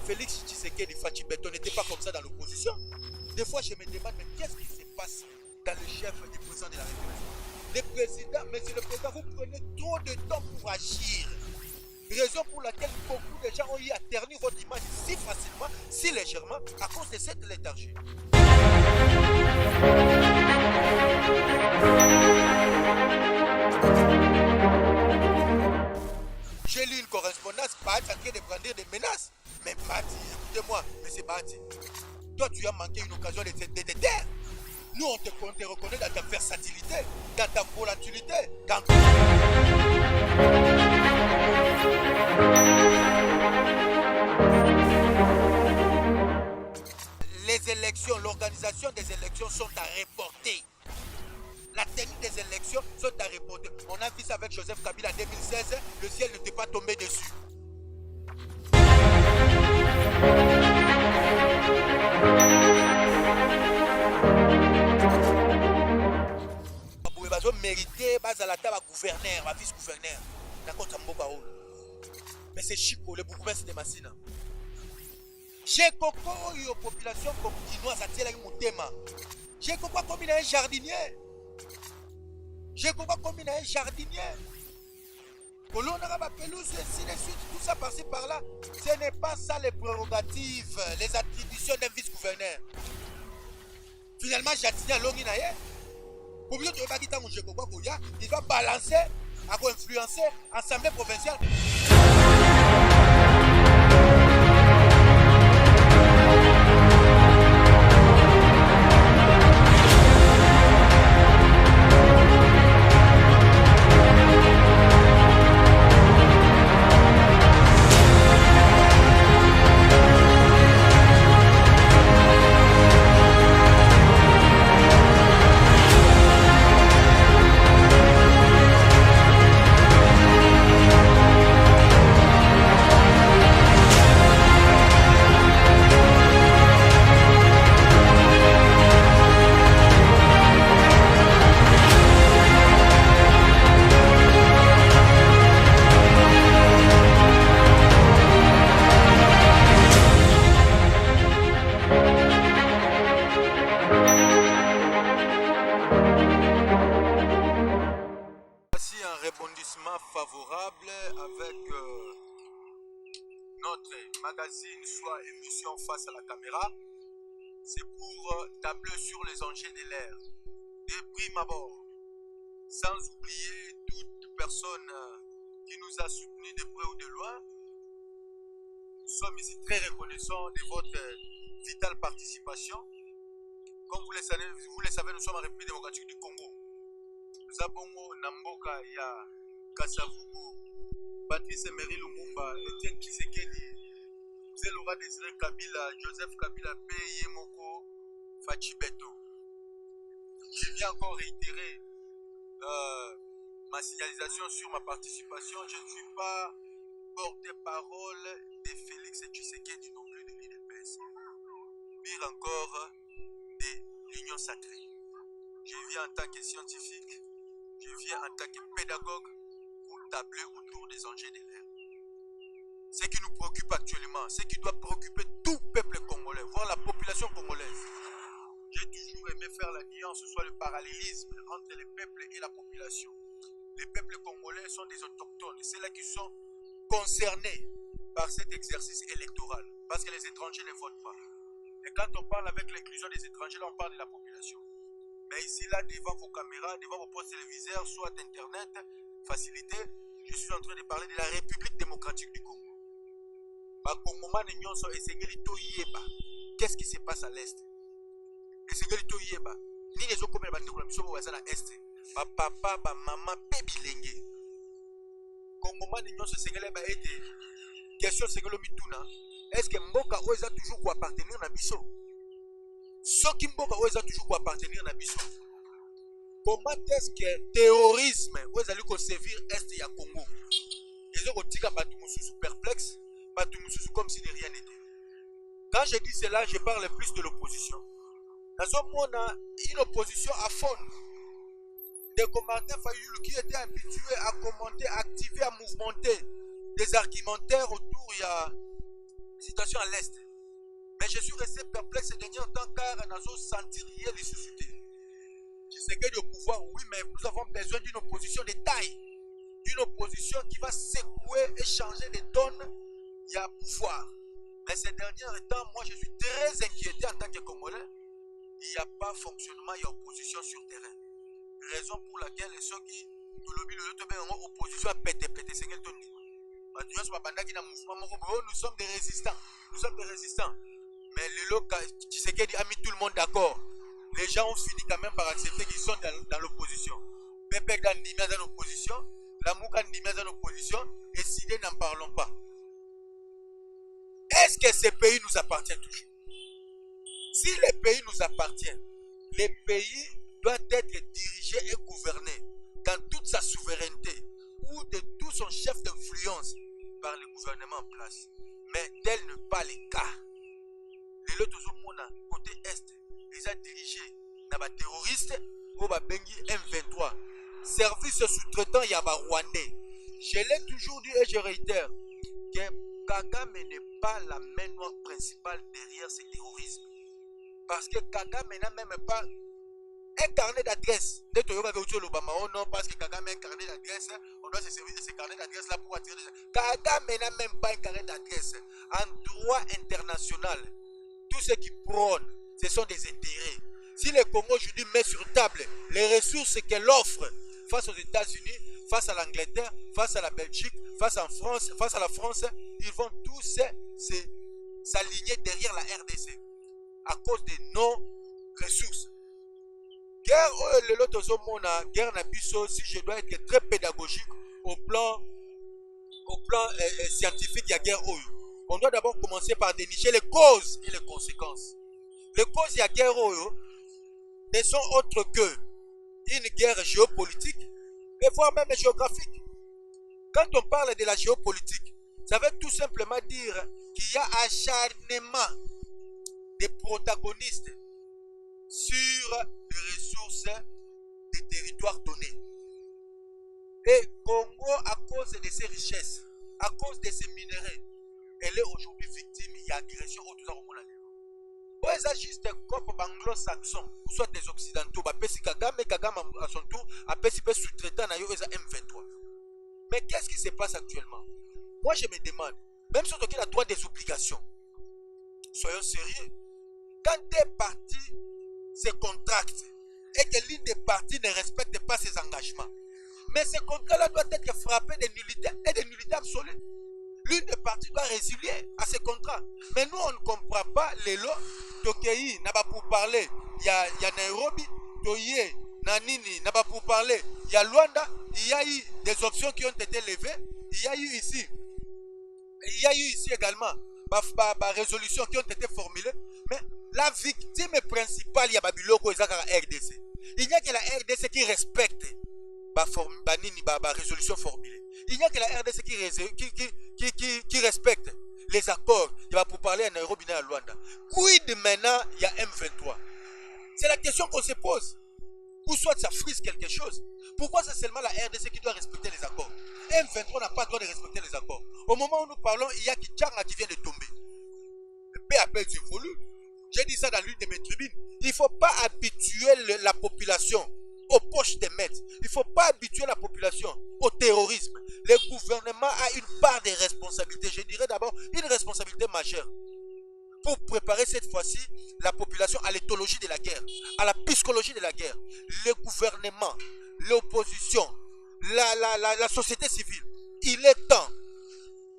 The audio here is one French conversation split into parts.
Félix Tshisekedi Fachibeton n'était pas comme ça dans l'opposition. Des fois, je me demande, mais qu'est-ce qui se passe dans le chef du président de la République? Monsieur le Président, vous prenez trop de temps pour agir. Raison pour laquelle beaucoup de gens ont eu à ternir votre image si facilement, si légèrement, à cause de cette léthargie. J'ai lu une correspondance, Bahati en train de brandir des menaces. Mais Bahati, écoutez-moi, monsieur Bahati, toi tu as manqué une occasion de te taire. Nous on te reconnaît dans ta versatilité, dans ta volatilité, dans les élections, l'organisation des élections sont à reporter. La tenue des élections sont à reporter. On a vu ça avec Joseph Kabila en 2016, le ciel n'était pas tombé dessus. Vous méritez, gouverneur, vice-gouverneur. Mais c'est Chico, le bourgmestre de Massina. J'ai compris aux populations chinoises à tirer mon thème. J'ai compris comme il est un jardinier. J'ai compris comme il est un jardinier. Colon a pelouse, ainsi de suite, tout ça par-ci par-là. Ce n'est pas ça les prérogatives, les attributions d'un vice-gouverneur. Finalement, jardinier à Longinaye. Pour bien te battre dans il va balancer, à influencer l'Assemblée provinciale. Favorable avec notre magazine, soit émission face à la caméra, c'est pour tabler sur les enjeux de l'ère, de prime abord, sans oublier toute personne qui nous a soutenus de près ou de loin. Nous sommes ici très reconnaissants de votre vitale participation. Comme vous le savez, nous sommes en République démocratique du Congo. Nous avons Namboka, il y a Kassavubu, Patrice Emery Lumumba, Etienne Tshisekedi, Mzee Laurent Désiré Kabila, Joseph Kabila, P. Moko, Fachibeton. Je viens encore réitérer ma signalisation sur ma participation. Je ne suis pas porte-parole de Félix Tshisekedi non plus de l'UDPS. Pire encore, de l'Union sacrée. Je viens en tant que scientifique, je viens en tant que pédagogue pour tabler autour des enjeux de l'ère. Ce qui nous préoccupe actuellement, ce qui doit préoccuper tout peuple congolais, voire la population congolaise. J'ai toujours aimé faire la nuance, soit le parallélisme entre les peuples et la population. Les peuples congolais sont des autochtones, c'est là qui sont concernés par cet exercice électoral, parce que les étrangers ne votent pas. Et quand on parle avec l'inclusion des étrangers, là on parle de la population. Mais ici, là, devant vos caméras, devant vos postes téléviseurs, soit Internet, facilité, je suis en train de parler de la République démocratique du Congo. Qu'est-ce qui se passe à l'Est? Papa, maman, baby question est-ce que Mboka Oza toujours pour appartenir à Bisso? Ce qui Mboka Oza toujours pour appartenir à Bisso. Comment est-ce que terrorisme Oza lui servir Est et à Congo? Ils ont tika Batumusu perplexe, Batumusu comme si de rien n'était. Quand je dis cela, je parle plus de l'opposition. Dans ce monde, une opposition à fond. Des combattants Fayoulou qui étaient habitués à commenter, à activer, à mouvementer des argumentaires autour, il y a situation à l'Est. Mais je suis resté perplexe ces derniers temps car nous avons senti rien de susciter. Tu sais que au pouvoir, oui, mais nous avons besoin d'une opposition de taille. Une opposition qui va secouer et changer les donnes. Il y a pouvoir. Mais ces derniers temps, moi je suis très inquiété en tant que Congolais. Il n'y a pas fonctionnement, il y a opposition sur terrain. Raison pour laquelle ceux qui ont opposition à péter, c'est quel ton niveau. Nous sommes des résistants. Nous sommes des résistants. Mais le local, Tshisekedi a mis tout le monde d'accord. Les gens ont fini quand même par accepter qu'ils sont dans l'opposition. Pepe Gandimia dans l'opposition, Lamouka Ndimia dans l'opposition, et Sidé n'en parlons pas. Est-ce que ces pays nous appartiennent toujours? Si les pays nous appartiennent, les pays doivent être dirigés et gouvernés dans toute sa souveraineté ou de tout son chef d'influence par le gouvernement en place. Mais tel n'est pas le cas. Les autres côté Est, ils ont dirigé dans les terroristes au Bengi M23. Service sous-traitant, il y a des Rwandais. Je l'ai toujours dit et je réitère que Kagame n'est pas la main noire principale derrière ce terrorisme. Parce que Kagame n'a même pas un carnet d'adresse. Non, parce que Kagame a un carnet d'adresse, on doit se servir de ce carnet d'adresse là pour attirer des... Kagame n'a même pas un carnet d'adresse. En droit international, tout ce qui prône, ce sont des intérêts. Si le Congo aujourd'hui met sur table les ressources qu'elle offre face aux États-Unis, face à l'Angleterre, face à la Belgique, face à la France, ils vont tous s'aligner derrière la RDC à cause de nos ressources. Guerre Nabiso, si je dois être très pédagogique au plan scientifique, il y a guerre. On doit d'abord commencer par dénicher les causes et les conséquences. Les causes de la guerre ne sont autres que une guerre géopolitique et voire même géographique. Quand on parle de la géopolitique, ça veut tout simplement dire qu'il y a acharnement des protagonistes sur les ressources des territoires donnés. Et Congo, à cause de ses richesses, à cause de ses minéraux, elle est aujourd'hui victime d'agression au tout monde. C'est juste un cop anglo-saxon, ou soit des occidentaux, Kagame à son tour, a sous-traitant à M23. Mais qu'est-ce qui se passe actuellement? Moi je me demande, même si on a droit des obligations, soyons sérieux, quand des partis se contractent et que l'une des parties ne respecte pas ses engagements, mais ce contrat-là doit être frappé de nullité et de nullité absolue. L'une des parties doit résilier à ce contrat. Mais nous, on ne comprend pas les lois. Tokeyi n'a pas pour parler. Il y a Nairobi, Toye, Nanini n'a pas pour parler. Il y a Luanda. Il y a eu des options qui ont été levées. Il y a eu ici également des résolutions qui ont été formulées. Mais la victime principale, il y a Babiloko et la RDC. Il n'y a que la RDC qui respecte la résolution formulée. Il n'y a que la RDC qui respecte les accords. Il va pour parler à Nairobi et à Luanda. Quid maintenant, il y a M23? C'est la question qu'on se pose. Ou soit ça frise quelque chose. Pourquoi c'est seulement la RDC qui doit respecter les accords? M23 n'a pas le droit de respecter les accords. Au moment où nous parlons, il y a Kichanga qui vient de tomber. Peu à peu, c'est voulu. J'ai dit ça dans l'une de mes tribunes. Il ne faut pas habituer la population aux poches des maîtres. Il ne faut pas habituer la population au terrorisme. Le gouvernement a une part de responsabilité. Je dirais d'abord une responsabilité majeure pour préparer cette fois-ci la population à l'éthologie de la guerre, à la psychologie de la guerre. Le gouvernement, l'opposition, la société civile. Il est temps,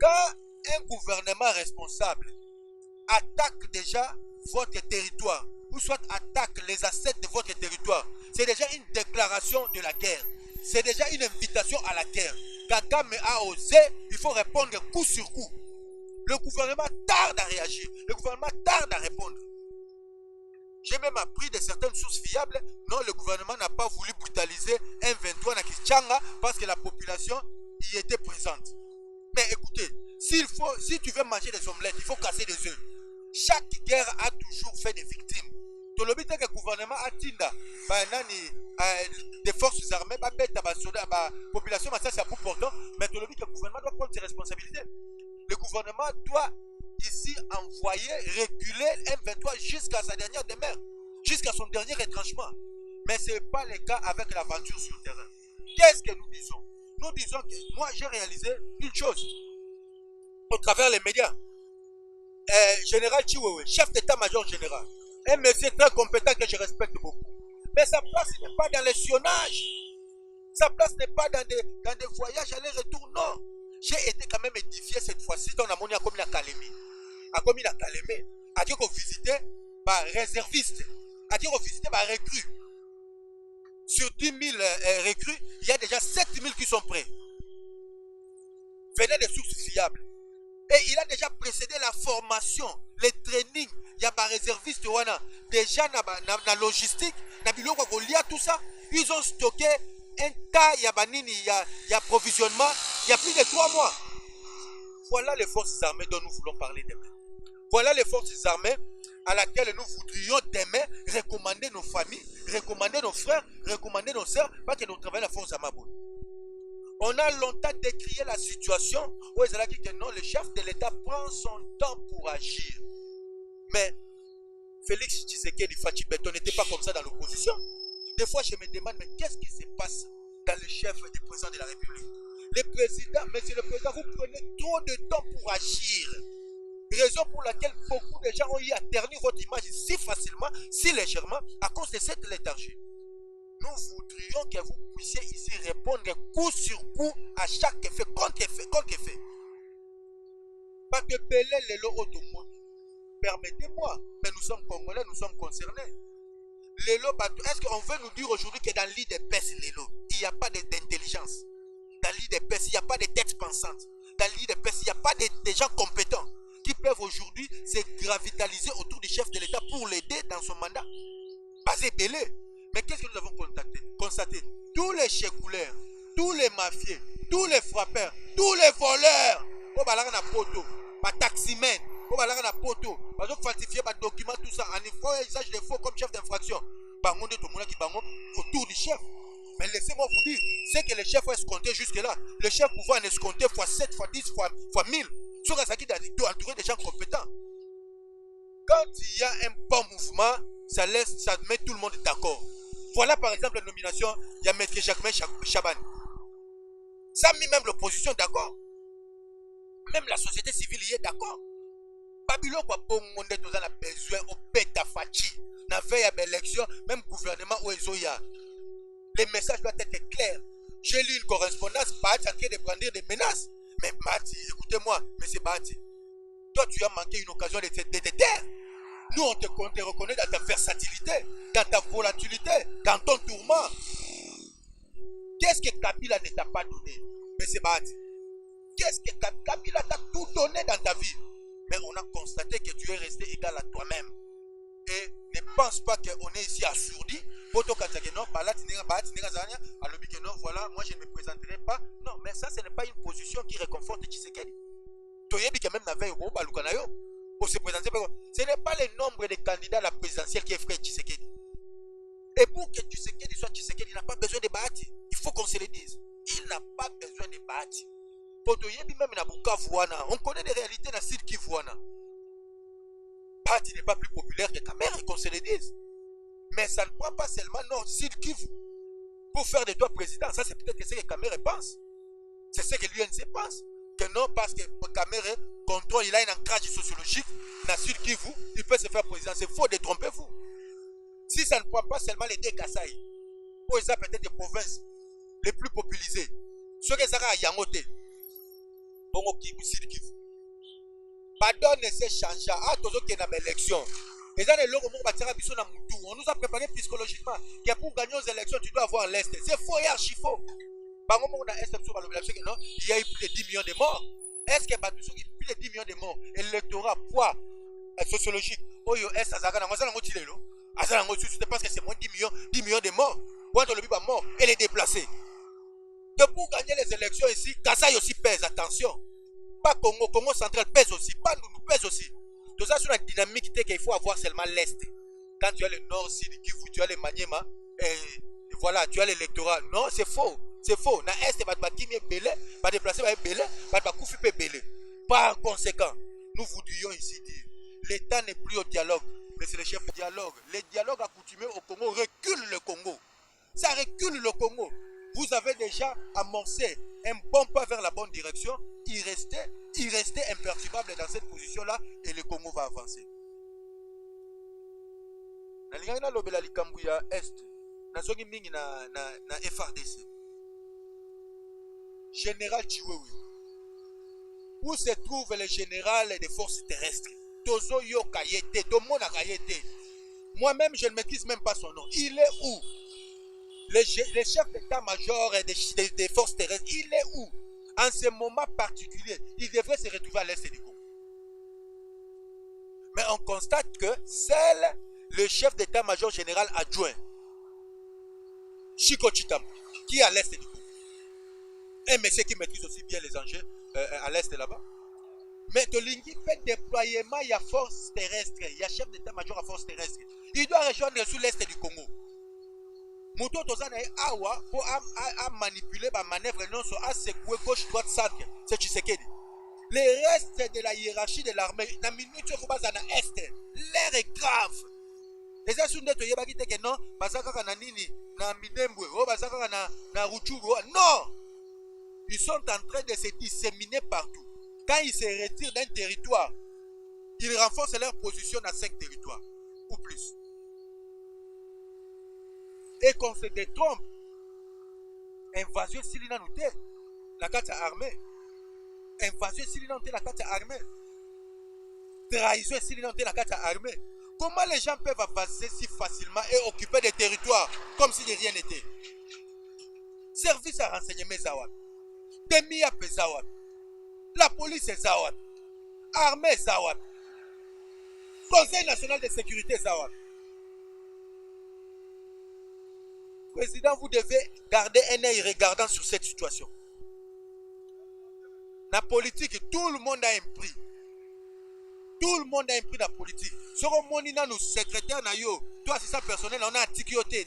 quand un gouvernement responsable attaque déjà votre territoire, ou soit attaque les assets de votre territoire, c'est déjà une déclaration de la guerre. C'est déjà une invitation à la guerre. Kagame a osé, il faut répondre coup sur coup. Le gouvernement tarde à réagir. Le gouvernement tarde à répondre. J'ai même appris de certaines sources fiables. Non, le gouvernement n'a pas voulu brutaliser M23 à Kichanga parce que la population y était présente. Mais écoutez, si tu veux manger des omelettes, il faut casser des œufs. Chaque guerre a toujours fait des victimes. Le gouvernement a tinda des forces armées, la population, c'est un peu important, mais le gouvernement doit prendre ses responsabilités. Le gouvernement doit ici envoyé, reculé M23 jusqu'à sa dernière demeure, jusqu'à son dernier retranchement. Mais ce n'est pas le cas avec l'aventure sur le terrain. Qu'est-ce que nous disons? Nous disons que moi j'ai réalisé une chose au travers les médias. Général Chiwewe, chef d'état-major général, un monsieur très compétent que je respecte beaucoup. Mais sa place n'est pas dans les sillonnages. Sa place n'est pas dans des voyages aller-retour, non. J'ai été quand même édifié cette fois-ci dans la monnaie comme la Calémie. À comme la Calémie, à dire qu'on visitait par réservistes, à dire qu'on visitait par recrues. Sur 10 000 recrues, il y a déjà 7 000 qui sont prêts. Venez de sources fiables. Et il a déjà précédé la formation, les trainings. Il y a des réservistes, déjà dans la logistique, dans tout ça. Ils ont stocké un tas, il y a approvisionnement, il y a plus de 3 mois. Voilà les forces armées dont nous voulons parler demain. Voilà les forces armées à laquelle nous voudrions demain recommander nos familles, recommander nos frères, recommander nos sœurs, parce que nous travaillons la force armée. On a longtemps décrié la situation où ils ont dit que non, le chef de l'État prend son temps pour agir. Mais Félix Tshisekedi Fachi Beton n'était pas comme ça dans l'opposition. Des fois, je me demande, mais qu'est-ce qui se passe dans le chef du président de la République? Le président, monsieur le président, vous prenez trop de temps pour agir. Raison pour laquelle beaucoup de gens ont eu à ternir votre image si facilement, si légèrement, à cause de cette léthargie. Nous voudrions que vous puissiez ici répondre coup sur coup à chaque effet, contre-effet. Pas de belé les lots automobiles. Permettez-moi, mais nous sommes Congolais, nous sommes concernés. Est-ce qu'on veut nous dire aujourd'hui que dans l'île des PES, il n'y a pas d'intelligence? Dans l'île des PES, il n'y a pas de têtes pensantes. Dans l'île des PES, il n'y a pas de gens compétents qui peuvent aujourd'hui se gravitaliser autour du chef de l'État pour l'aider dans son mandat. Basé belé. Mais qu'est-ce que nous avons constaté? Tous les chécouleurs, tous les mafieux, tous les frappeurs, tous les voleurs, les taximens, ils ont falsifié les documents, tout ça, en usage de faux comme chef d'infraction. Autour du chef. Mais laissez-moi vous dire, c'est que le chef a escompté jusque-là. Le chef pouvait en escompter fois 7, fois 10, fois 1000. Sur ça qui doit entourer des gens compétents. Quand il y a un bon mouvement, ça met tout le monde d'accord. Voilà par exemple la nomination, il y a M. Jacquemin Chaban. Ça a mis même l'opposition d'accord. Même la société civile y est d'accord. Babylone quoi pour monde tous a besoin au bêta fachi. Na veille à l'élection, même gouvernement où ils ont ya. Les messages doivent être clairs. J'ai lu une correspondance, Bahati en train de brandir des menaces. Mais Bahati, écoutez-moi, monsieur Bahati, toi tu as manqué une occasion de te taire. Nous on te reconnaît dans ta versatilité, dans ta volatilité, dans ton tourment. Qu'est-ce que Kabila ne t'a pas donné, monsieur Bahati? Qu'est-ce que Kabila t'a tout donné dans ta vie? Mais on a constaté que tu es resté égal à toi-même. Et ne pense pas qu'on est ici assourdi. Voilà, moi je ne me présenterai pas. Non, mais ça, ce n'est pas une position qui réconforte Tshisekedi. Ce n'est pas le nombre de candidats à la présidentielle qui effraie Tshisekedi. Et pour que Tshisekedi soit Tshisekedi, il n'a pas besoin de Bahati. Il faut qu'on se le dise. Il n'a pas besoin de Bahati. On connaît des réalités dans le sud Kivuana. Bahati n'est pas plus populaire que Kamere, qu'on se le dise. Mais ça ne prend pas seulement non, sud Kivu pour faire de toi président. Ça, c'est peut-être ce que Kamere pense. C'est ce que l'UNC pense. Que non, parce que Kamere contrôle, il a un ancrage sociologique dans le sud Kivu, il peut se faire président. C'est faux, détrompez-vous. Si ça ne prend pas seulement les deux Kasaï, pour ça peut-être des provinces les plus populisées, ce que ça a à Yangote, Bongo Kivu, Sud Kivu. Pardon ne s'est changé. Ah, toujours qu'il y a une élection. Et ça, on nous a préparé psychologiquement que pour gagner aux élections, tu dois avoir l'Est. C'est faux et archi faux. Il y a eu plus de 10 millions de morts. Est-ce qu'il y a plus de 10 millions de morts? Et l'électorat, poids sociologique, c'est parce que c'est moins de 10 millions de morts. Mort et les déplacés. Donc pour gagner les élections ici, Kasaï aussi pèse, attention. Pas Congo, Congo central pèse aussi, pas nous pèse aussi. Tout ça sur la dynamique qu'il faut avoir seulement l'Est. Quand tu as le Nord, Sud, Kivu, tu as le Maniema, et voilà, tu as l'électorat. Non, c'est faux. C'est faux. Dans l'Est, tu vas déplacer, belé, tu vas couper belé. Par conséquent, nous voudrions ici dire, l'État n'est plus au dialogue, mais c'est le chef de dialogue. Les dialogues accoutumés au Congo reculent le Congo. Ça recule le Congo. Vous avez déjà amorcé un bon pas vers la bonne direction. Il restait imperturbable dans cette position-là et le Congo va avancer. Na lobela likambu ya Est, na zongi mingi na FRDC. Général Chiwewe. Où se trouve le général des forces terrestres? Tozo Yo Kayete, Tomona Kayete. Moi-même, je ne maîtrise même pas son nom. Il est où? Le chef d'état-major des forces terrestres, il est où? En ce moment particulier, il devrait se retrouver à l'est du Congo. Mais on constate que seul le chef d'état-major général adjoint, Chiko Chitambo, qui est à l'est du Congo, un monsieur qui maîtrise aussi bien les enjeux à l'est là-bas. Mais Tolingi fait déploiement, il y a force terrestre, il y a chef d'état-major à force terrestre. Il doit rejoindre sous l'est du Congo. Mouto Tozana est awa pour manipuler ma manœuvre non sur à secouer gauche droite centre. C'est Tshisekedi. Le reste de la hiérarchie de l'armée, na minute faut pas en est. L'air est grave. Les assunde to yeba kite que non, basaka na nini, na Minembwe, o basaka na Rutshuru. Non. Ils sont en train de se disséminer partout. Quand ils se retirent d'un territoire, ils renforcent leur position dans 5 territoires ou plus. Et qu'on se détrompe, invasion silina nous la carte armée, invasion silina nous la carte armée, trahison silina nous la carte armée. Comment les gens peuvent avancer si facilement et occuper des territoires comme si de rien n'était? Service à renseignement Zawad, Demi-a Zawad, la police est Zawad, armée Zawad, Conseil national de sécurité Zawad. Président, vous devez garder un œil regardant sur cette situation. La politique, tout le monde a un prix. Tout le monde a un prix dans la politique. Ce que nous secrétaire, toi, c'est ça personnel, on a un tiquioté,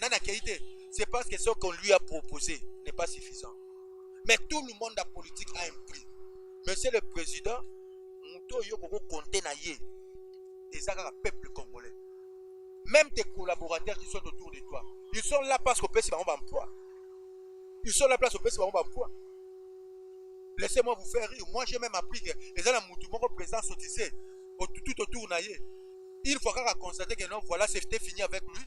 c'est parce que ce qu'on lui a proposé n'est pas suffisant. Mais tout le monde dans la politique a un prix. Monsieur le Président, nous devons compter le peuple congolais. Même tes collaborateurs qui sont autour de toi, ils sont là parce qu'au pays, c'est un emploi. Ils sont là parce qu'au pays, c'est un emploi. Laissez-moi vous faire rire. Moi, j'ai même appris que les gens qui président sortissait tout autour. Il faut constater que non, voilà, c'était fini avec lui.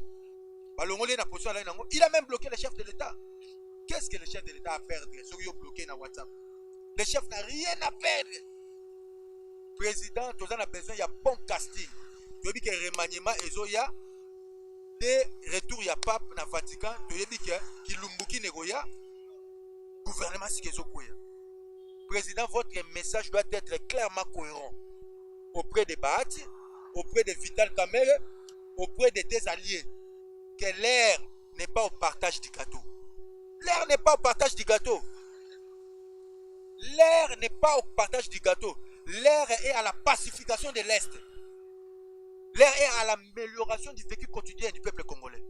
Il a même bloqué le chef de l'État. Qu'est-ce que le chef de l'État a à perdre? Ceux qui ont bloqué dans WhatsApp. Le chef n'a rien à perdre. Président, tu as besoin, il y a bon casting. Tu as dit que remaniement et Zoya, des retours, il y a pape dans le Vatican. Tu as dit que Lumbuki Negoya, gouvernement Sikezokoya. Président, votre message doit être clairement cohérent auprès des Bahati, auprès de Vital Kamerhe, auprès de tes alliés. Que l'air n'est pas au partage du gâteau. L'air n'est pas au partage du gâteau. L'air n'est pas au partage du gâteau. L'air est à la pacification de l'Est. L'air est à l'amélioration du vécu quotidien du peuple congolais.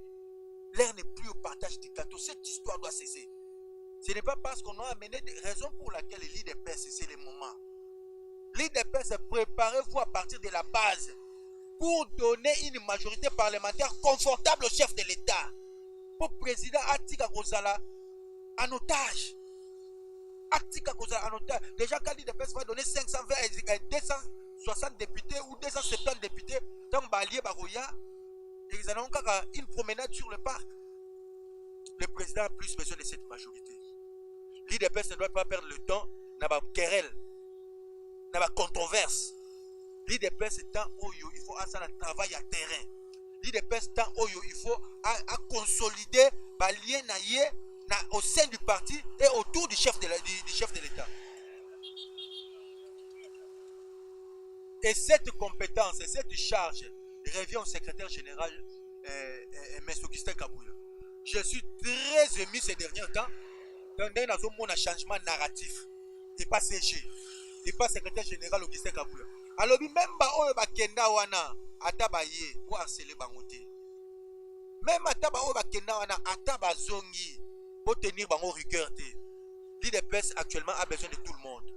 L'air n'est plus au partage du gâteau. Cette histoire doit cesser. Ce n'est pas parce qu'on a amené des raisons pour laquelle l'IDPS, c'est le moment. L'IDPS, préparez-vous à partir de la base pour donner une majorité parlementaire confortable au chef de l'État. Pour le président Atika Kozala en otage. Atika Kozala en otage. Déjà, quand l'IDPS va donner 520 et 260 députés ou 270 députés, dans Balié Baroya, ils en ont encore une promenade sur le parc. Le président a plus besoin de cette majorité. L'IDPS ne doit pas perdre le temps dans la querelle, dans la controverse. L'IDPS est temps où il faut faire un travail à terrain. L'IDPS est temps où il faut consolider les liens au sein du parti et autour du chef de l'État. Et cette compétence et cette charge revient au secrétaire général M. Augustin Kabouya. Je suis très ému ces derniers temps dans un changement narratif. Il n'est pas CG, il n'est pas secrétaire général Augustin Kabouya. Alors même si Kenda wana atabaye pour harceler bangote. Même si Kenda wana atabazongi pour tenir bango rigueur. L'IDPS actuellement a besoin de tout le monde.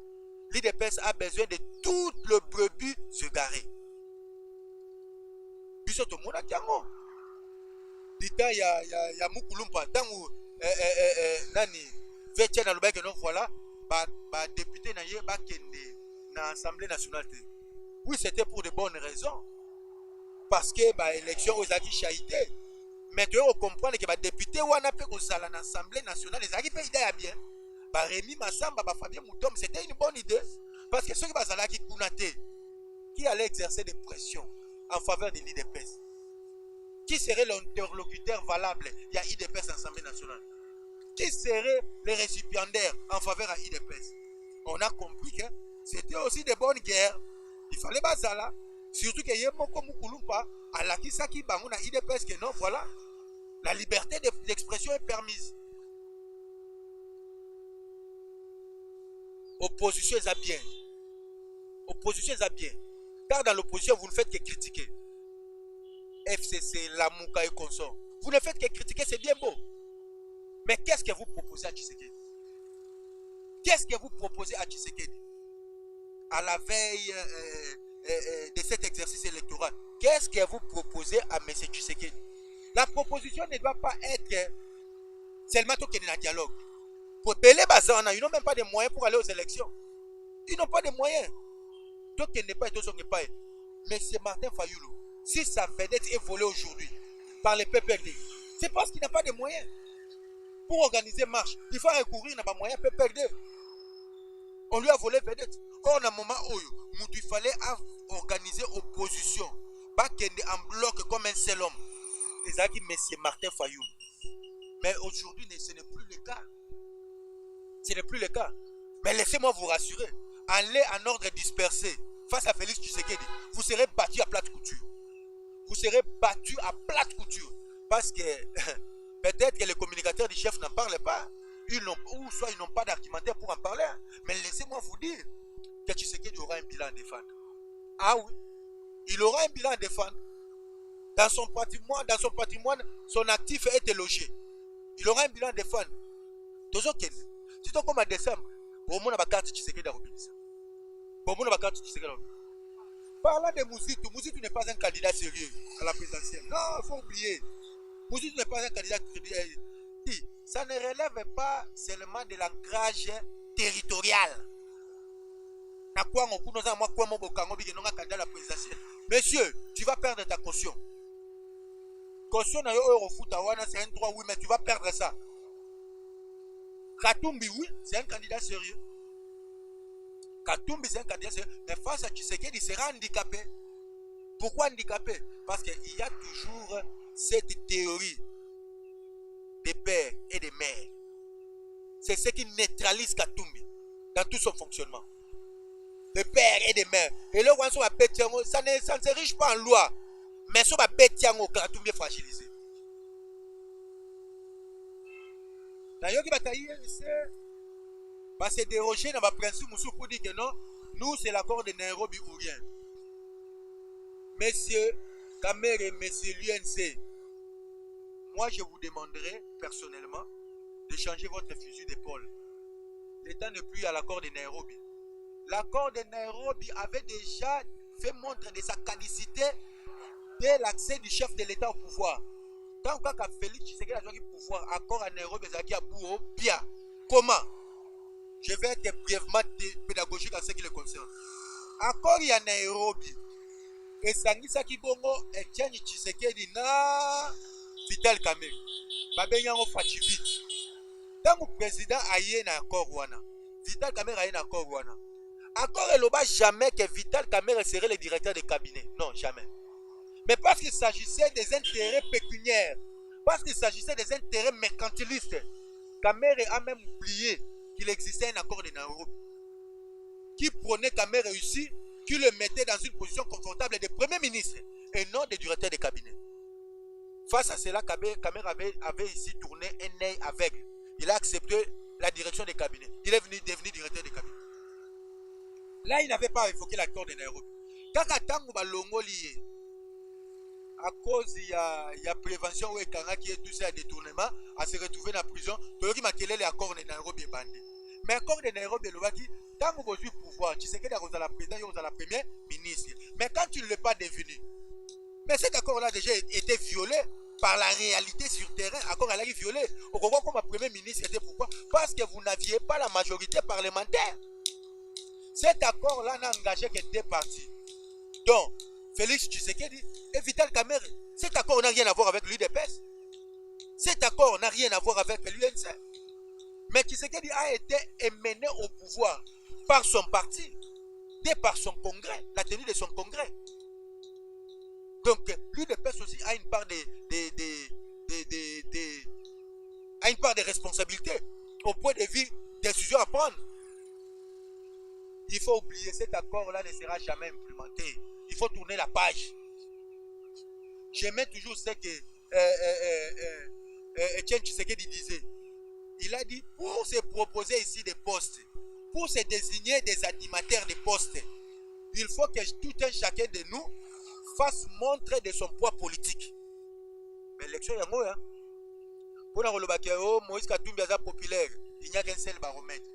l'IDPS a besoin de toutes les brebis égarées. Biso to mona kiango. Dita ya mukulumpa tangu nani veche na lobeke non voilà ba député na ye ba kende na Assemblée nationale. Oui, c'était pour de bonnes raisons. Parce que ba élection aux aki chaité. Mais tu comprends que ba député wana pe ko sala na Assemblée nationale les aki pe idée ya bien. Ba Rémi Massamba ba Fabien Moutom, c'était une bonne idée parce que ceux qui ba sala ki kunate qui allait exercer des pressions en faveur de l'IDPS. Qui serait l'interlocuteur valable? Il y a IDPS Assemblée nationale. Qui serait les récipiendaires en faveur à IDPS? On a compris que c'était aussi de bonnes guerres. Il fallait bazala. Surtout qu'il y a beaucoup Moukoulumpa à la Kisaki Bangouna IDPS que non, voilà. La liberté d'expression est permise. Opposition est bien. Opposition est bien. Car dans l'opposition, vous ne faites que critiquer. FCC, Lamouka et consorts. Vous ne faites que critiquer, c'est bien beau. Mais qu'est-ce que vous proposez à Tshisekedi? Qu'est-ce que vous proposez à Tshisekedi? À la veille de cet exercice électoral, qu'est-ce que vous proposez à M. Tshisekedi? La proposition ne doit pas être seulement qu'il y ait un dialogue. Pour Belé Bazana, ils n'ont même pas de moyens pour aller aux élections. Ils n'ont pas de moyens. Donc, il n'est pas et M. Martin Fayulu, si sa vedette est volée aujourd'hui par les PPRD, c'est parce qu'il n'a pas de moyens. Pour organiser marche, il faut recourir, il n'a pas de moyens PPRD. On lui a volé vedette. Or, dans un moment où il fallait organiser opposition, pas en bloc comme un seul homme. C'est ça qui M. Martin Fayulu. Mais aujourd'hui, ce n'est plus le cas. Ce n'est plus le cas. Mais laissez-moi vous rassurer. Allez en ordre dispersé face à Félix Tshisekedi. Vous serez battu à plate couture. Vous serez battu à plate couture. Parce que peut-être que les communicateurs du chef n'en parlent pas. Ou soit ils n'ont pas d'argumentaire pour en parler. Mais laissez-moi vous dire que Tshisekedi aura un bilan à défendre. Ah oui. Il aura un bilan à défendre. Dans son patrimoine, son actif est logé. Il aura un bilan à défendre. Toujours qu'il si tu comme en décembre, au moins la carte Tshisekedi a Robinson. Au moins la carte Tshisekedi a Robinson. Parlant de Mouzitou, Mouzitou n'est pas un candidat sérieux à la présidentielle. Non, il faut oublier. Mouzitou n'est pas un candidat sérieux. Ça ne relève pas seulement de l'ancrage territorial. Monsieur, tu vas perdre ta caution. Caution na yo c'est un droit, oui, mais tu vas perdre ça. Katumbi, oui, c'est un candidat sérieux. Katumbi, c'est un candidat sérieux. Mais face à Tshisekedi, il sera handicapé. Pourquoi handicapé? Parce qu'il y a toujours cette théorie des pères et des mères. C'est ce qui neutralise Katumbi dans tout son fonctionnement. Des pères et des mères. Et là, ça ne s'érige pas en loi. Mais ça va bêtiango, Katumbi est fragilisé. C'est déroger dans ma principe pour dire que non, nous c'est l'accord de Nairobi ou rien. Messieurs Kamer et messieurs l'UNC, moi je vous demanderai personnellement de changer votre fusil d'épaule. L'État n'est plus à l'accord de Nairobi. L'accord de Nairobi avait déjà fait montre de sa caducité dès l'accès du chef de l'État au pouvoir. Tant que Félix Tshisekedi a joué au pouvoir, accord à Nairobi, bien. Comment? Je vais être brièvement pédagogique en ce qui le concerne. Accord à Nairobi. Et Sangisa Kibongo et Tiani Tshisekedi na Vital Kamerhe. Babenyango Fachivit. Tant que le président a eu un accord, Vital Kamerhe a eu un accord. Accord et l'oba jamais que Vital Kamerhe serait le directeur de cabinet. Non, jamais. Mais parce qu'il s'agissait des intérêts pécuniaires, parce qu'il s'agissait des intérêts mercantilistes, Kamerhe a même oublié qu'il existait un accord de Nairobi qui prônait Kamerhe ici, qui le mettait dans une position confortable de premier ministre et non de directeur de cabinet. Face à cela, Kamerhe avait ici tourné un œil aveugle. Il a accepté la direction des cabinets. Il est devenu directeur de cabinet. Là, il n'avait pas évoqué l'accord de Nairobi. Quand Tango Balongo lié, à cause il y a prévention qui est tout ça à détournement, à se retrouver dans la prison, il y a l'accord de Nairobi bandé. Mais comme de Nairobi Lobaki, quand vous avez le pouvoir, tu sais que vous avez la présidente, vous avez la première ministre. Mais quand tu ne l'es pas devenu, mais cet accord-là a déjà été violé par la réalité sur terrain. Accord a été violé. Au Congo, comme premier ministre, c'était pourquoi? Parce que vous n'aviez pas la majorité parlementaire. Cet accord-là n'a engagé que deux partis. Donc, Félix Tshisekedi et Vital Kamerhe. Cet accord n'a rien à voir avec l'UDPS. Cet accord n'a rien à voir avec l'UNC. Mais Tshisekedi a été mené au pouvoir par son parti, et par son congrès, la tenue de son congrès. Donc, l'UDPS aussi a une part de responsabilité au point de vue des décisions à prendre. Il faut oublier, cet accord-là ne sera jamais implémenté. Il faut tourner la page. J'aimais toujours ce que Etienne Tshisekedi disait. Il a dit, pour se proposer ici des postes, pour se désigner des animateurs de postes, il faut que tout un chacun de nous fasse montre de son poids politique. Mais l'élection, il y a un mot, hein. Pour le Moïse Katumbi est populaire, il n'y a qu'un seul baromètre.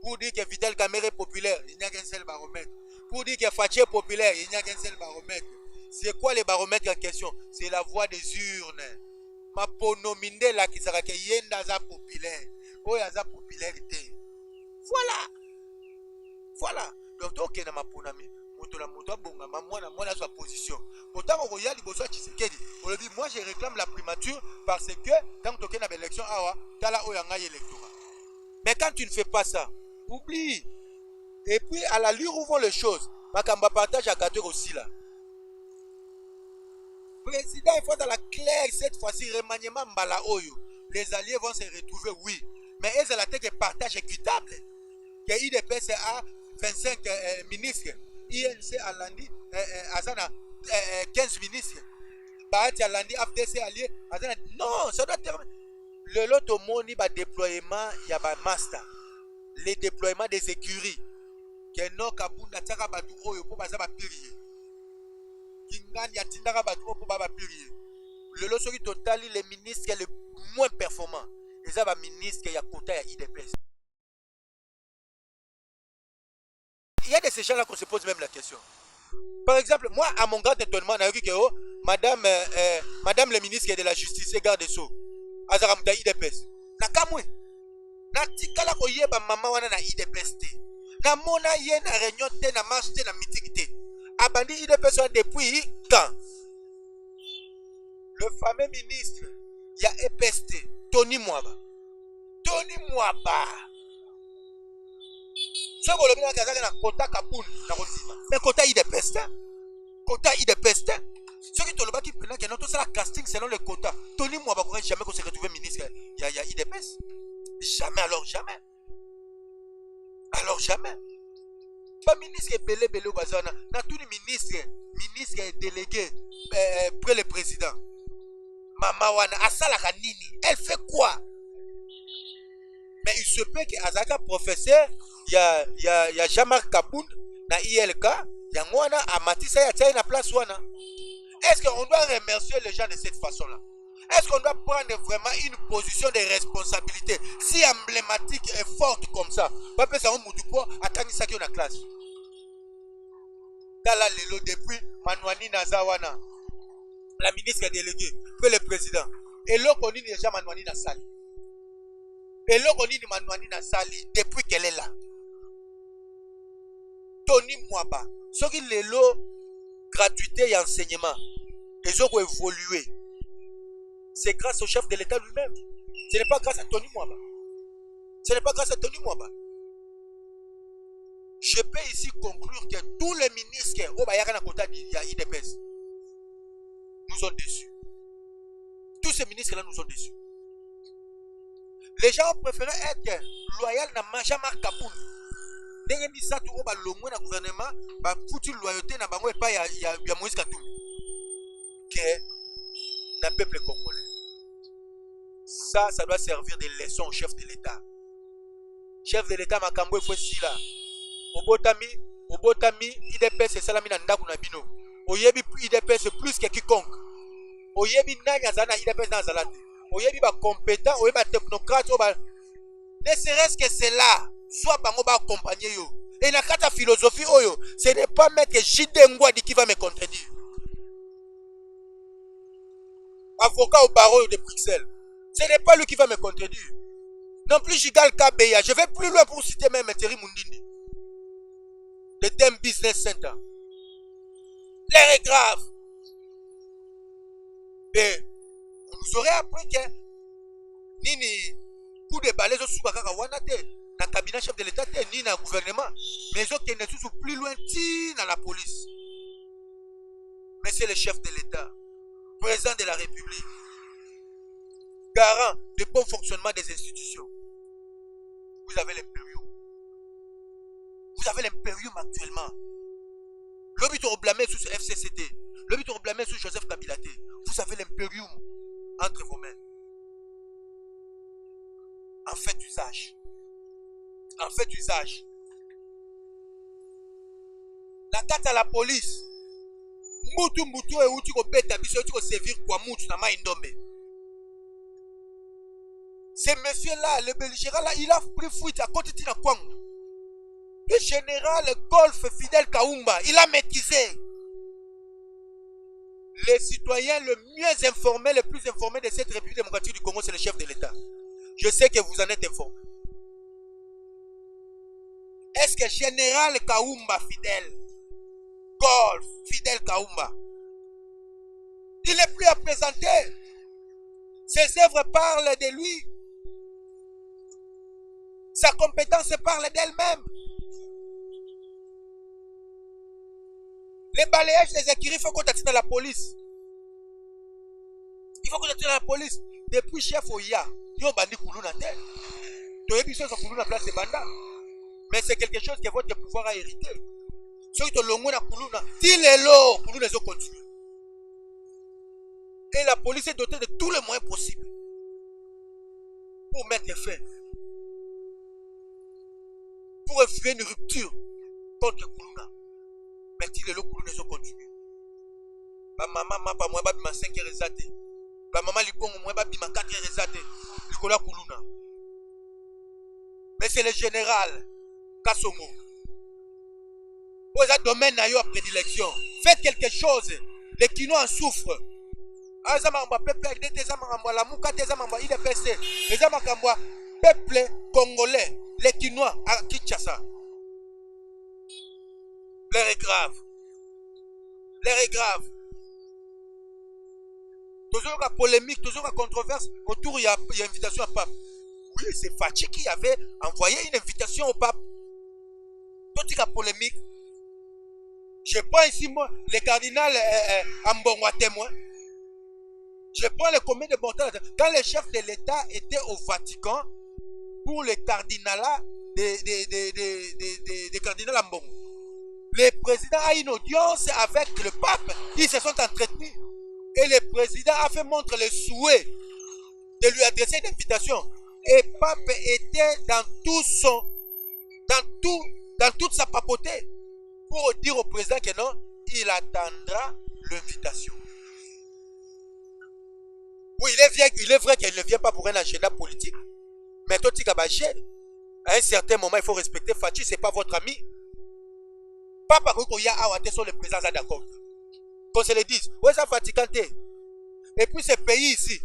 Pour dire que Vital Kamerhe est populaire, il n'y a qu'un seul baromètre. Pour dire que Fachi est populaire, il n'y a qu'un seul baromètre. C'est quoi les baromètres en question? C'est la voix des urnes. Ma ponominde là qui sera que yendaza populaire. Oh yaza popularité. Voilà. Voilà. Donc ok na ma ponami. Moto la moto bonga moi sa position. Pourtant on regarde liboso Tshisekedi. On lui dit moi je réclame la primature parce que tant que na élection awa tala oyanga électorat. Mais quand tu ne fais pas ça, oublie. Et puis à l'allure où vont les choses, Makamba partage à gâteau aussi là. Président, il faut dans la claire cette fois-ci, remaniement Mbala Oyo. Les alliés vont se retrouver, oui. Mais est-ce la tête de partage équitable? Que IDPS a 25 ministres, INC a lundi, Azana 15 ministres, Bahati a lundi, FDC allié, Azana. Non, ça doit terminer. Le lot au monde, il y a déploiement, il y a un master. Les déploiements des écuries. Que non, Kabunda, Tsaka Badou Oyo, pour Bazaba Pirier. Le losoki total, les ministres les moins performants. Les ministres qui ont quota à IDPS. Il y a de ces gens-là qu'on se pose même la question. Par exemple, moi, à mon grand étonnement, madame le ministre de la Justice et garde des Sceaux, Azaramda IDPS. Nakamwe. Natikala ko yeba mama wana na IDPS te. Na mona ye na réunion te na marche te na meeting te. Abandi IDPS depuis quand? Le fameux ministre, il y a EPST, Tony Mwaba. Tony Mwaba. Ce que le ministre a dit, Kota Kapoun, mais Kota IDPS. Kota IDPS. Ce qui est qui prennent que notre casting selon le quota. Tony Mwaba pourrait jamais qu'on se retrouve ministre. Il y a IDPS. Jamais, alors jamais. Alors jamais. Pas ministre belé au bazar. Na tous les ministres délégués près le président. Mama wana asala kanini. Elle fait quoi? Mais il se peut que Azaka professeur, il y a Jean-Marc Kabound na ILK, il y a Mwana Amatissa ya tsaï na place wana. Est-ce qu'on doit remercier les gens de cette façon-là? Est-ce qu'on doit prendre vraiment une position de responsabilité si emblématique et forte comme ça? Papa ça on moutupo attendre ça qui est dans la classe. Tala lelo depuis Manwani Nazawana, la ministre déléguée, puis le président. Et là on dit déjà Manwani Nasali. Et là on dit Manwani Nasali depuis qu'elle est là. Tony Mwaba, ce qui est là gratuité et enseignement, ils ont évolué. C'est grâce au chef de l'État lui-même. Ce n'est pas grâce à Tony Mwaba. Ce n'est pas grâce à Tony Mwaba. Je peux ici conclure que tous les ministres au Bayakana Kota IDPS nous ont déçus. Tous ces ministres-là nous ont déçus. Les gens ont préféré être loyaux à Jean-Marc Kabound. Dès que ça tout au balomou na gouvernement, ba foutu loyauté na bango et pas ya Moïse Katumbi. Que d'un peuple congolais. Ça doit servir de leçon au chef de l'État. Chef de l'État Makambo il faut si là. Obotami, IDPS et Salami Nandaku Nabino. Oyebi IDPS plus que quiconque. Oyebi Nanya Zana IDPS dans Zalate. Oyebi ba compétent, oyebi ba technocrate, ne serait-ce que cela. soit bango va accompagner yo. Et la carte philosophie oyo, ce n'est pas maître J.D. Ngwadi qui va me contredire. Avocat au barreau de Bruxelles. Ce n'est pas lui qui va me contredire. Non plus Jigal Kabeya. Je vais plus loin pour citer même Thierry Mundindi. Le thème Business Center. L'air est grave. Et on nous aurait appris que Nini, coup de balai, je suis dans le cabinet chef de l'État, ni dans le gouvernement. Mais je suis plus loin dans la police. Mais c'est le chef de l'État, président de la République, garant du bon fonctionnement des institutions. Vous avez l'impérium. Vous avez l'impérium actuellement. L'objet de blâmer sur FCCT. L'objet de blâmer sur Joseph Kabila. Vous avez l'impérium entre vos mains. En fait usage. En fait usage. La carte à la police. Moutou et outi ko beta biso outi ko servir kwa moutou na maïndombe. Ce monsieur-là, le belligérant là, il a pris fuite à côté de Kwang. Le général Golf Fidel Kaumba, il a maîtrisé. Les citoyens le mieux informés, le plus informés de cette République démocratique du Congo, c'est le chef de l'État. Je sais que vous en êtes informés. Est-ce que général Kaumba Fidel, Golf Fidel Kaumba, il n'est plus à présenter. Ses œuvres parlent de lui. Sa compétence parle d'elle-même. Les balayages des écuries, il faut qu'on t'attire dans la police. Il faut qu'on t'attire dans la police. Depuis chef Oya, il y a bandi Koulouna en terre. Tu as vu ça, Koulouna place de banda. Mais c'est quelque chose que votre pouvoir a hérité. Ceux qui ont le monde à Koulouna, dis-le-le, Koulouna les ont continué. Et la police est dotée de tous les moyens possibles pour mettre fin, pour effectuer une rupture contre Koulouna. Mais dis-le-le, Koulouna les ont continué. Ma maman m'a pas moi, ma 5 heures exaté. Ma maman libongo moi, ma 4 heures exaté. Nicolas Koulouna. Mais c'est le général Kassongo. Vous avez un domaine à prédilection. Faites quelque chose. Les Kinois en souffrent. Peuple congolais, les Kinois à Kinshasa. L'air est grave. L'air est grave. Toujours la polémique, toujours la controverse. Autour, il y a une invitation au pape. Oui, c'est Fachi qui avait envoyé une invitation au pape. Toute la polémique. Je prends ici, moi, le cardinal Ambongo à témoin. Je prends le combien de montants. Quand le chef de l'État était au Vatican pour le cardinalat des cardinals Ambongo, le président a une audience avec le pape. Ils se sont entretenus. Et le président a fait montre le souhait de lui adresser une invitation. Et le pape était dans toute sa papauté pour dire au président que non, il attendra l'invitation. Oui, il est vrai qu'il ne vient pas pour un agenda politique. Mais toi, à un certain moment, il faut respecter Fachi, ce n'est pas votre ami. Pas parce qu'il y a Awate sur le président d'accord. Qu'on se le dise, où est-ce que et puis ce pays ici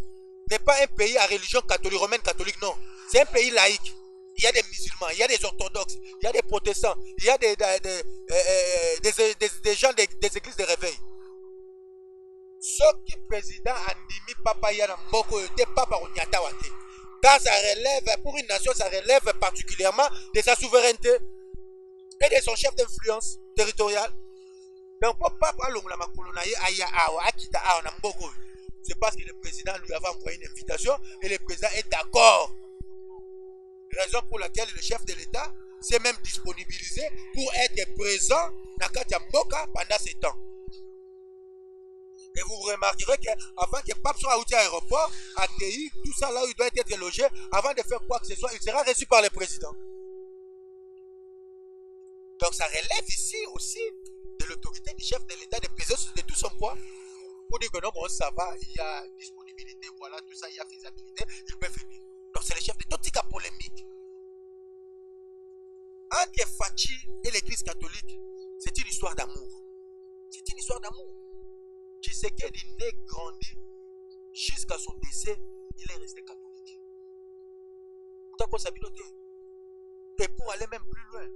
n'est pas un pays à religion catholique, romaine catholique, non. C'est un pays laïque. Il y a des musulmans, il y a des orthodoxes, il y a des protestants, il y a des gens des églises de réveil. Ce qui président Andimi Papa Yanamboko était Papa Onyatawate. Car ça relève, pour une nation, ça relève particulièrement de sa souveraineté et de son chef d'influence territoriale. Donc, Papa c'est parce que le président lui avait envoyé une invitation et le président est d'accord. Raison pour laquelle le chef de l'État s'est même disponibilisé pour être présent dans Katia Mboka pendant ce temps. Et vous remarquerez qu'avant que Pape soit à l'aéroport, accueilli, tout ça là où il doit être logé, avant de faire quoi que ce soit, il sera reçu par le président. Donc ça relève ici aussi de l'autorité du chef de l'État de peser de tout son poids pour dire que non, bon, ça va, il y a disponibilité, voilà, tout ça, il y a faisabilité, il peut venir. Donc c'est le chef de toute la polémique. Entre Fachi et l'église catholique, c'est une histoire d'amour. C'est une histoire d'amour. Tshisekedi né, grandi, jusqu'à son décès, il est resté catholique. Et pour aller même plus loin,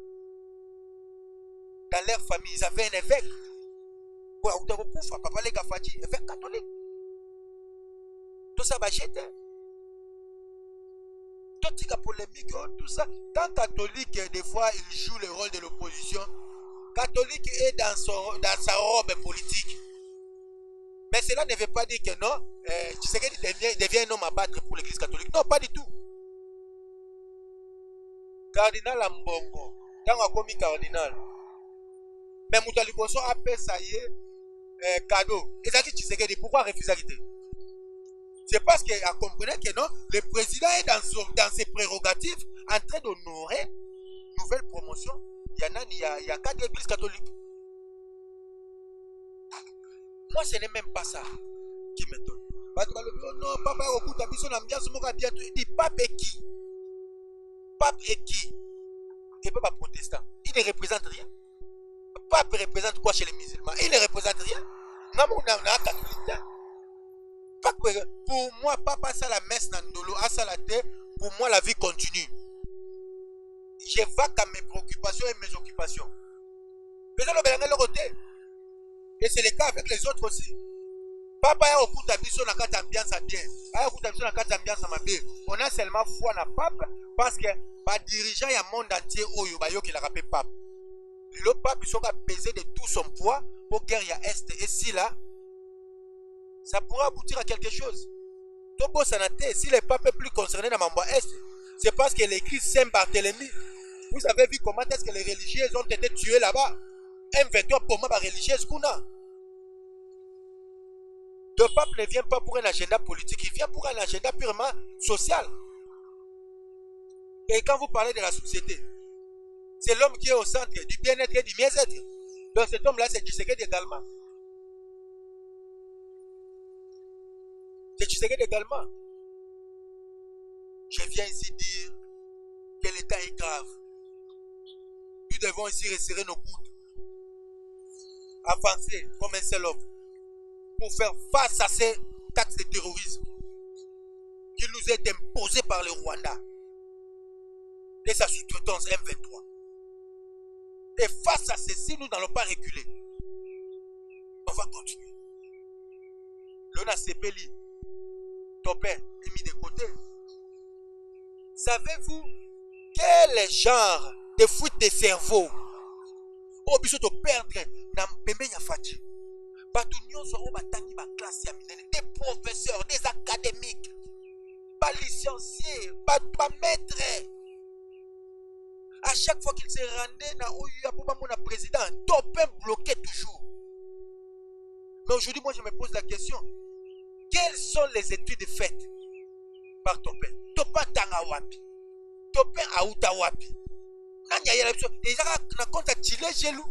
dans leur famille, ils avaient un évêque. Papa les Fachi, évêque catholique. Tout ça va jeter. Toute la polémique, tout ça. Quand catholique, des fois, il joue le rôle de l'opposition, catholique est dans sa robe politique. Mais cela ne veut pas dire que non, Tshisekedi devient un homme à battre pour l'église catholique. Non, pas du tout. Cardinal Ambongo, quand on a commis cardinal, mais Moutaliboso a fait ça y est, cadeau. Et ça dit Tshisekedi, pourquoi refuser l'idée? C'est parce qu'il a compris que non, le président est dans ses prérogatives en train d'honorer une nouvelle promotion. Il y a 4 églises catholiques. Moi, ce n'est même pas ça qui m'étonne. Non, papa, il dit pape est qui? Pape est qui? Et papa protestant. Il ne représente rien. Pape représente quoi chez les musulmans? Il ne représente rien. Pour moi, papa, ça la messe Nandolo, à ça la terre, pour moi, la vie continue. Je vaque à mes préoccupations et mes occupations. Et c'est le cas avec les autres aussi. Papa a beaucoup d'ambition dans cette ambiance bien. On a seulement foi dans le pape parce que les dirigeants du monde entier qui l'a rappelé pape. Le pape il a pesé de tout son poids pour guerre à Est et si là, ça pourra aboutir à quelque chose. Si le pape est plus concerné dans Mambo Est, c'est parce que l'église Saint-Barthélemy, vous avez vu comment est-ce que les religieuses ont été tuées là-bas. M23 pour moi, religieuse qu'on a. Le pape ne vient pas pour un agenda politique, il vient pour un agenda purement social. Et quand vous parlez de la société, c'est l'homme qui est au centre du bien-être et du mieux-être. Donc cet homme-là, c'est Tshisekedi également. C'est Tshisekedi également. Je viens ici dire que l'état est grave. Nous devons ici resserrer nos coudes. Avancer comme un seul homme. Pour faire face à ces taxes de terrorisme qui nous est imposées par le Rwanda et sa sous-traitance M23. Et face à ceci, nous n'allons pas reculer. On va continuer. Lona Sepeli, Topé est mis de côté. Savez-vous quel genre de fuite de cerveau au besoin de perdre dans Pembe Nyafati? Des professeurs, des académiques, pas licenciés, pas maîtres. À chaque fois qu'ils se rendaient dans le président, Topin bloquait toujours. Mais aujourd'hui, moi je me pose la question. Quelles sont les études faites par Topin? Topin Tangawapi, Topin Aoutawapi. N'a compte à Chile Gelou.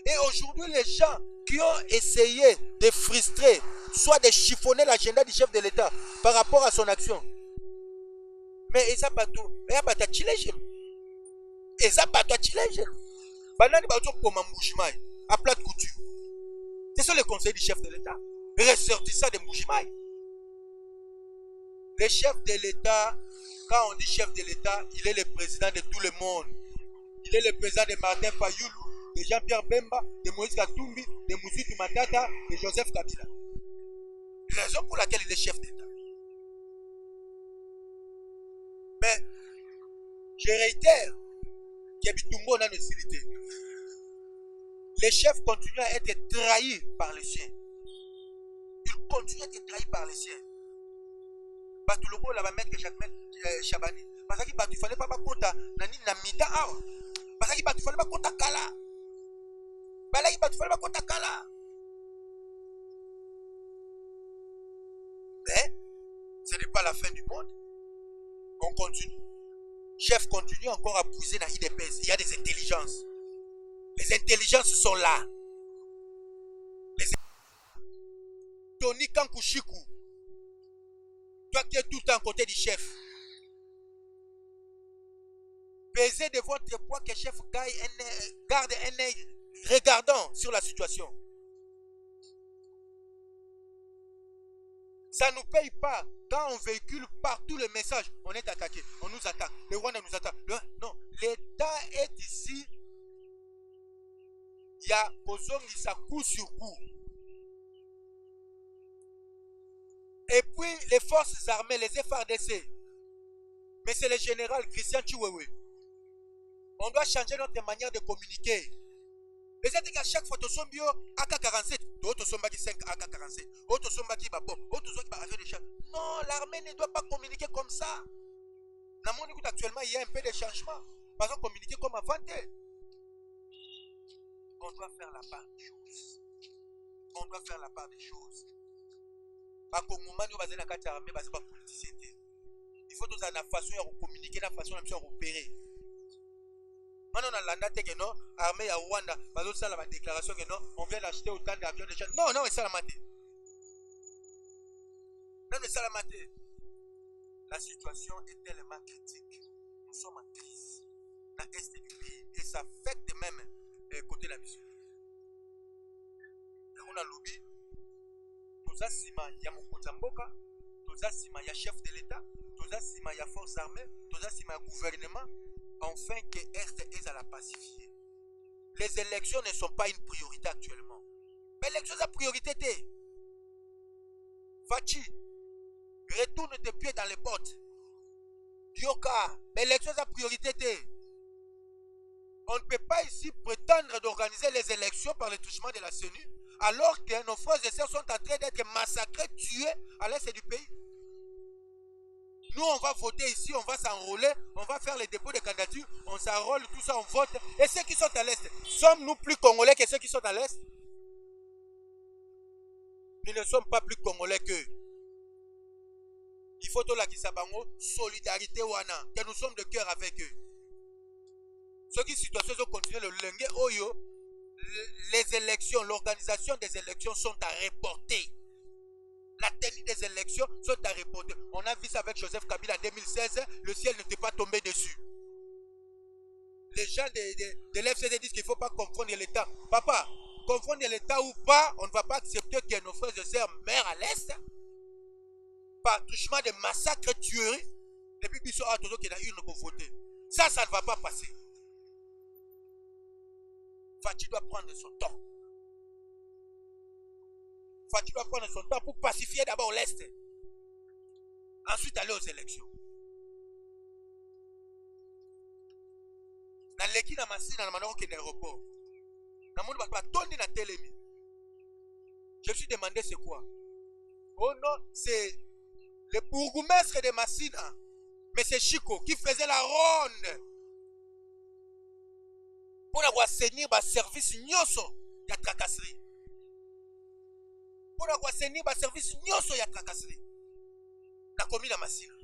Et aujourd'hui, les gens qui ont essayé de frustrer, soit de chiffonner l'agenda du chef de l'État par rapport à son action, mais ils ont battu Chilégel. Ils ont battu Chilégel. Banani battu pour Mamboujimaï, à plat de couture. Ce sont les conseils du chef de l'État. Ressortissant de Moujimaï. Le chef de l'État, quand on dit chef de l'État, il est le président de tout le monde. Il est le président de Martin Fayoulou, de Jean-Pierre Bemba, de Moïse Katumbi, de Moussitou Matata, de Joseph Kabila. Raison pour laquelle il est chef d'État. Mais, je réitère, Kebitumbo n'a necessité. Les chefs continuent à être trahis par les siens. Ils continuent à être trahis par les siens. Batuloko là va mettre Jacques Chabani. Parce qu'il ne fallait pas kota nani na mita awa. Parce qu'il ne fallait pas kota kala. Balaki il fallait pas kota kala. Mais ce n'est pas la fin du monde. On continue. Chef continue encore à pousser dans l'IDPS. Il y a des intelligences. Les intelligences sont là. Tony Kankushiku. Toi qui es tout le temps à côté du chef. Pesez de votre poids que le chef garde un œil regardant sur la situation. Ça ne nous paye pas. Quand on véhicule partout le message, on est attaqué, on nous attaque, le Rwanda nous attaque. Non, l'État est ici. Il y a ça coup sur coup. Et puis les forces armées, les FARDC. Mais c'est le général Christian Chiwewe. On doit changer notre manière de communiquer. Peut-être qu'à chaque fois, tu as bio AK-47, d'autres sont 5 AK-47, d'autres sont Babom, d'autres sont avec des champs. Non, l'armée ne doit pas communiquer comme ça. Dans mon écoute, actuellement, il y a un peu de changement. Pas de communiquer comme avant. On doit faire la part des choses. On doit faire la part des choses. Parce qu'au moment où on va dans la armée, ce n'est pas politicien. Il faut que la façon de communiquer, la façon de opérer. Maintenant, on a l'armée à Rwanda, la déclaration que non, on vient d'acheter autant d'avions de gens. Non, non, c'est ça la maté. Non, c'est ça la maté. La situation est tellement critique. Nous sommes en crise dans l'est du pays et ça affecte même côté de la mission. On a lobby. Tous asima ya Mokozamboka, tous asima ya chef de l'État, tous asima ya forces armées, tous asima ya gouvernement. Enfin que RTE à la pacifier. Les élections ne sont pas une priorité actuellement. Mais l'élection est la priorité. Fachi, retourne tes pieds dans les bottes. Dioka, l'élection est la priorité. On ne peut pas ici prétendre d'organiser les élections par le truchement de la CENU alors que nos frères et sœurs sont en train d'être massacrés, tués à l'est du pays. Nous, on va voter ici, on va s'enrôler, on va faire les dépôts de candidature, on s'enrôle, tout ça, on vote. Et ceux qui sont à l'Est, sommes-nous plus Congolais que ceux qui sont à l'Est? Nous ne sommes pas plus Congolais qu'eux. Il faut tout la Kisabango, solidarité wana, que nous sommes de cœur avec eux. Ceux qui situations ont continué le lengue, oyo, les élections, l'organisation des élections sont à reporter. La tenue des élections sont à reporter. On a vu ça avec Joseph Kabila en 2016. Le ciel n'était pas tombé dessus. Les gens de l'FCD disent qu'il ne faut pas confondre l'État. Papa, confondre l'État ou pas, on ne va pas accepter que nos frères et sœurs meurent à l'Est. Par touchement de massacres, tueries. Et puis, ils sont à tout qui a une pour voter. Ça ne va pas passer. Fatih doit prendre son temps. Fatih doit prendre son temps pour pacifier d'abord l'Est. Ensuite aller aux élections. Dans l'équipe de Massi, dans le Manoro qui est l'aéroport. Dans mon tourné dans Télémi. Je me suis demandé c'est quoi. Oh non, c'est le bourgmestre de Massina. Mais c'est Chico qui faisait la ronde. Pour avoir saigné le service nyoso, il y a tracasserie. Pour avoir saigné le service nyoso, il y a tracasserie. La commune à Massina.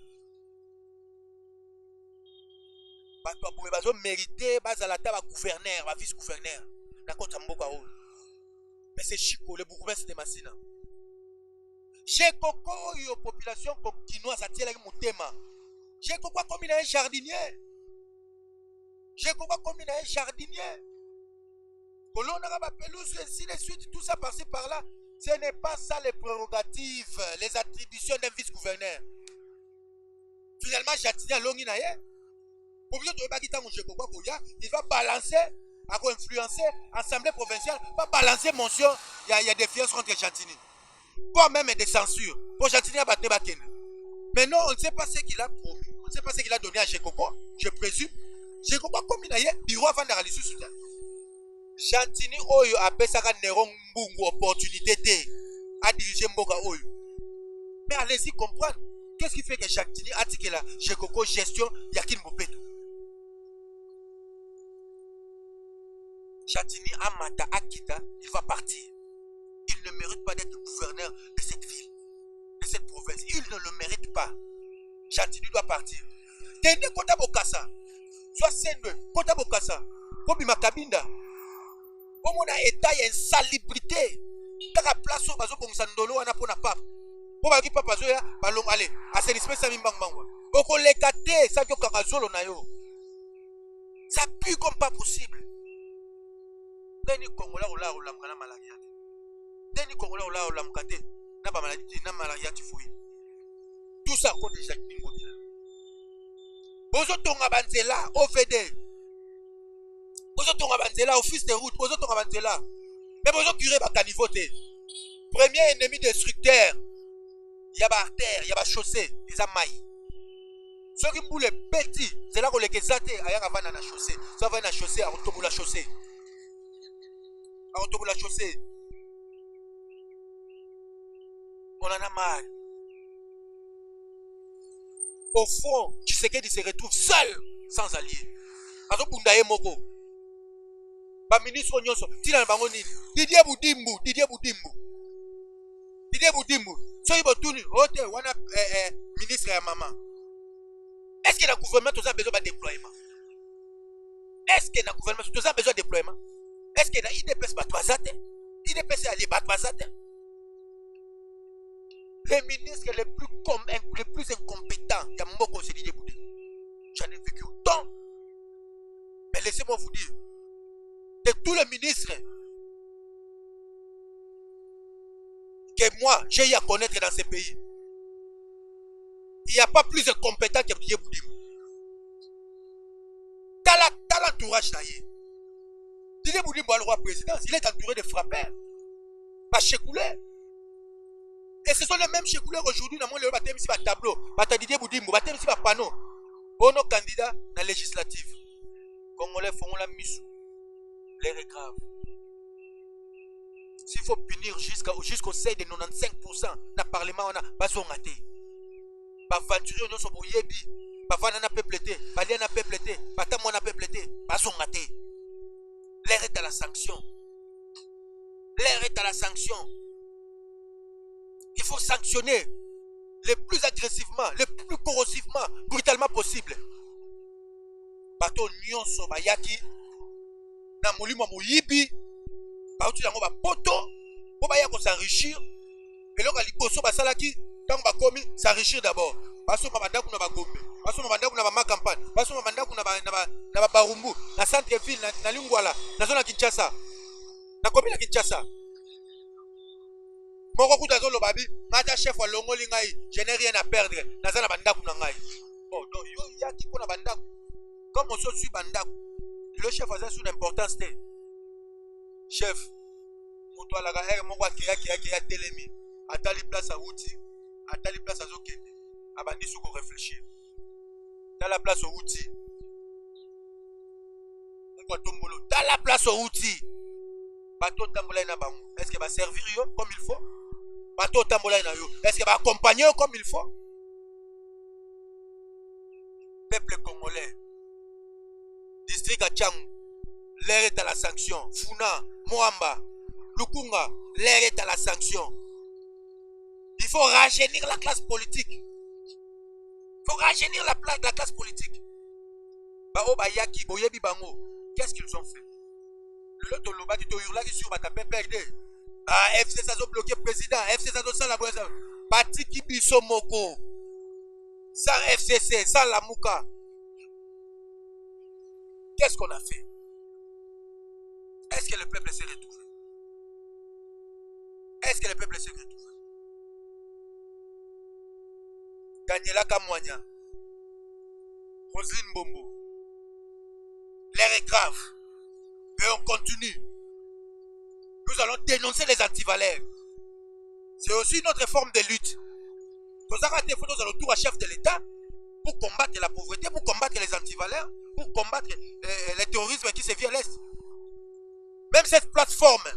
Ils ont mérité, ils ont gouverneur, vice-gouverneur. Mais c'est Chico, le bourgmestre de Massina. J'ai coco, la population quinoise a tiré mon thème. J'ai coco comme il a un jardinier. J'ai coco comme il a un jardinier. Colon a pelouse, ainsi de suite, tout ça par-ci par-là. Ce n'est pas ça les prérogatives, les attributions d'un vice-gouverneur. Finalement, jardinier à Longinaye. Il va balancer, à influencer, assemblée provinciale, va balancer mention, il y a des défiance contre Chantini. Quoi même des censures. Pour Chantini à battre Bakene. Mais non, on ne sait pas ce qu'il a promis. On ne sait pas ce qu'il a donné à Chekoko, je présume. Chekoko comme il a eu, bureau avant de réaliser sous soudain. Chantini Oyo a Bessaka Neron Mbungu opportunité à diriger Mboka Oyo. Mais allez-y comprendre. Qu'est-ce qui fait que Chantini a dit que la Chekoko gestion Yakin Mopeto? Chantini Amata Akita, il va partir. Il ne mérite pas d'être gouverneur de cette ville, de cette province. Il ne le mérite pas. Chantini doit partir. Tenez Kota Bokassa. Soit Sendwe, Kota Bokassa. Kobi Makabinda. Au moins, l'État, il y a une salubrité. Dans la place où on a pour la pape. Po ba ki papa zo ya balong allez, assainissement ça mimbang bangwa. Oko lekate ça ko kakazolo na yo. Ça pue comme pas possible. Deni Congolais ola olamka na malaria. Deni Congolais ola olamka te na ba maladie na malaria tifui. Tout ça compte déjà bingo bila. Bozo tonga banzela OVD. Bozo tonga banzela office de route, bozo tonga banzela. Mais bozo curé ba caniveau te. Premier ennemi destructeur. Il y a ba artère, il y a ba chaussée, les amailles. Ceux qui boulent petit, c'est là qu'on les quesate aya ka vana na chaussée. Ça va na chaussée à retourner la chaussée. À retourner la chaussée. On en a marre. Au fond, Tshisekedi se retrouve seul, sans allié. Azo bundaye moko. Ba ministre nyonso, tina bango nini? Didier Budimbu. Soki botuni, ote wana ministre ya maman. Est-ce que le gouvernement a besoin de déploiement? Est-ce que le gouvernement a besoin de déploiement? Est-ce que l'IDPS batouazate? IDPS ali batouazate? Les ministres les plus incompétents, il y a mon conseiller de Boudé. J'en ai vécu autant. Mais laissez-moi vous dire, de tous les ministres que moi j'ai eu à connaître dans ce pays, il n'y a pas plus incompétent que Didier Boudim. T'as l'entourage taillé. Didier Boudim, le roi président, il est entouré de frappeurs. Pas checouleurs. Et ce sont les mêmes checouleurs aujourd'hui. Dans le bâtiment, ici, un tableau. Bata Didier Boudim, bâtiment, ici, un panneau. Pour nos candidats dans la législative. Congolais font la mise. L'air est grave. S'il faut punir jusqu'au seuil de 95% dans le Parlement, on a besoin de rater. Bavanturier on so boyebi, bavana na peuplete, balia na peuplete, batamo na peuplete, bazongate. L'air est à la sanction. L'air est à la sanction. Il faut sanctionner le plus agressivement, le plus corrosivement, brutalement possible. Bato nyonso bayaki na molimo moyibi, bauti yango ba poto, po baya ko s'enrichir. Eloko liboso basalaki tant bakomi s'enrichir d'abord. Baso mabandaku na bagombe, baso mabandaku na ba campagne, baso mabandaku na ba barumbu, na centre ville na Lingwala, na zone ya Kinshasa. Na commune ya Kinshasa. Moko kuta zo lobabi, ngata chef wa longoli ngai, je n'ai rien à perdre. Na zana bandaku na ngai. Oh donc yo yaki pona bandaku. Comme on se suit bandaku. Le chef a une importance te. Chef, moto ala ga er moko akira ki telemi. Atali place à outil, atali place à zokende. Abandi suko réfléchir. Dans la place au outil. On va tomber dans la place au outil. Bateau tambola na bango. Est-ce qu'il va servir yo comme il faut? Bateau tambola na yo. Est-ce qu'il va accompagner comme il faut? Peuple congolais. District Achang. L'air est à la sanction. Funa, Moamba, Lukunga, l'air est à la sanction. Il faut rajeunir la classe politique. Il faut rajeunir la classe politique. Bao Bayaki, Boyebi Bango, qu'est-ce qu'ils ont fait? Le lot de l'Oba qui te hurla qui sur Batapé PRD. FC Sazo bloqué président, FC Sazo sans la boîte. Bati Kibiso Moko. Sans FCC, sans la Mouka. Qu'est-ce qu'on a fait? Est-ce que le peuple s'est retrouvé? Est-ce que le peuple s'est retrouvé? Daniela Kamwanya, Roselyne Bombo, l'air est grave. Et on continue. Nous allons dénoncer les antivaleurs. C'est aussi notre forme de lutte. Nous allons tout à chef de l'État pour combattre la pauvreté, pour combattre les antivaleurs, pour combattre le terrorisme qui se vit à l'Est. Même cette plateforme,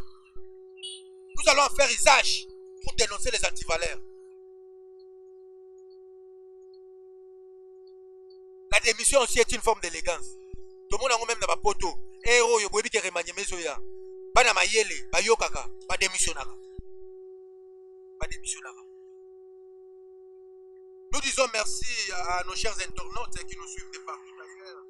nous allons en faire usage pour dénoncer les antivaleurs. La démission aussi est une forme d'élégance. Tout le monde a même dans ma poto. Héros, yo bobi ke remanye mezoya. Ba na mayele, ba yokaka, ba démissionnara. Ba démissionnara. Nous disons merci à nos chers internautes qui nous suivent de partout d'ailleurs.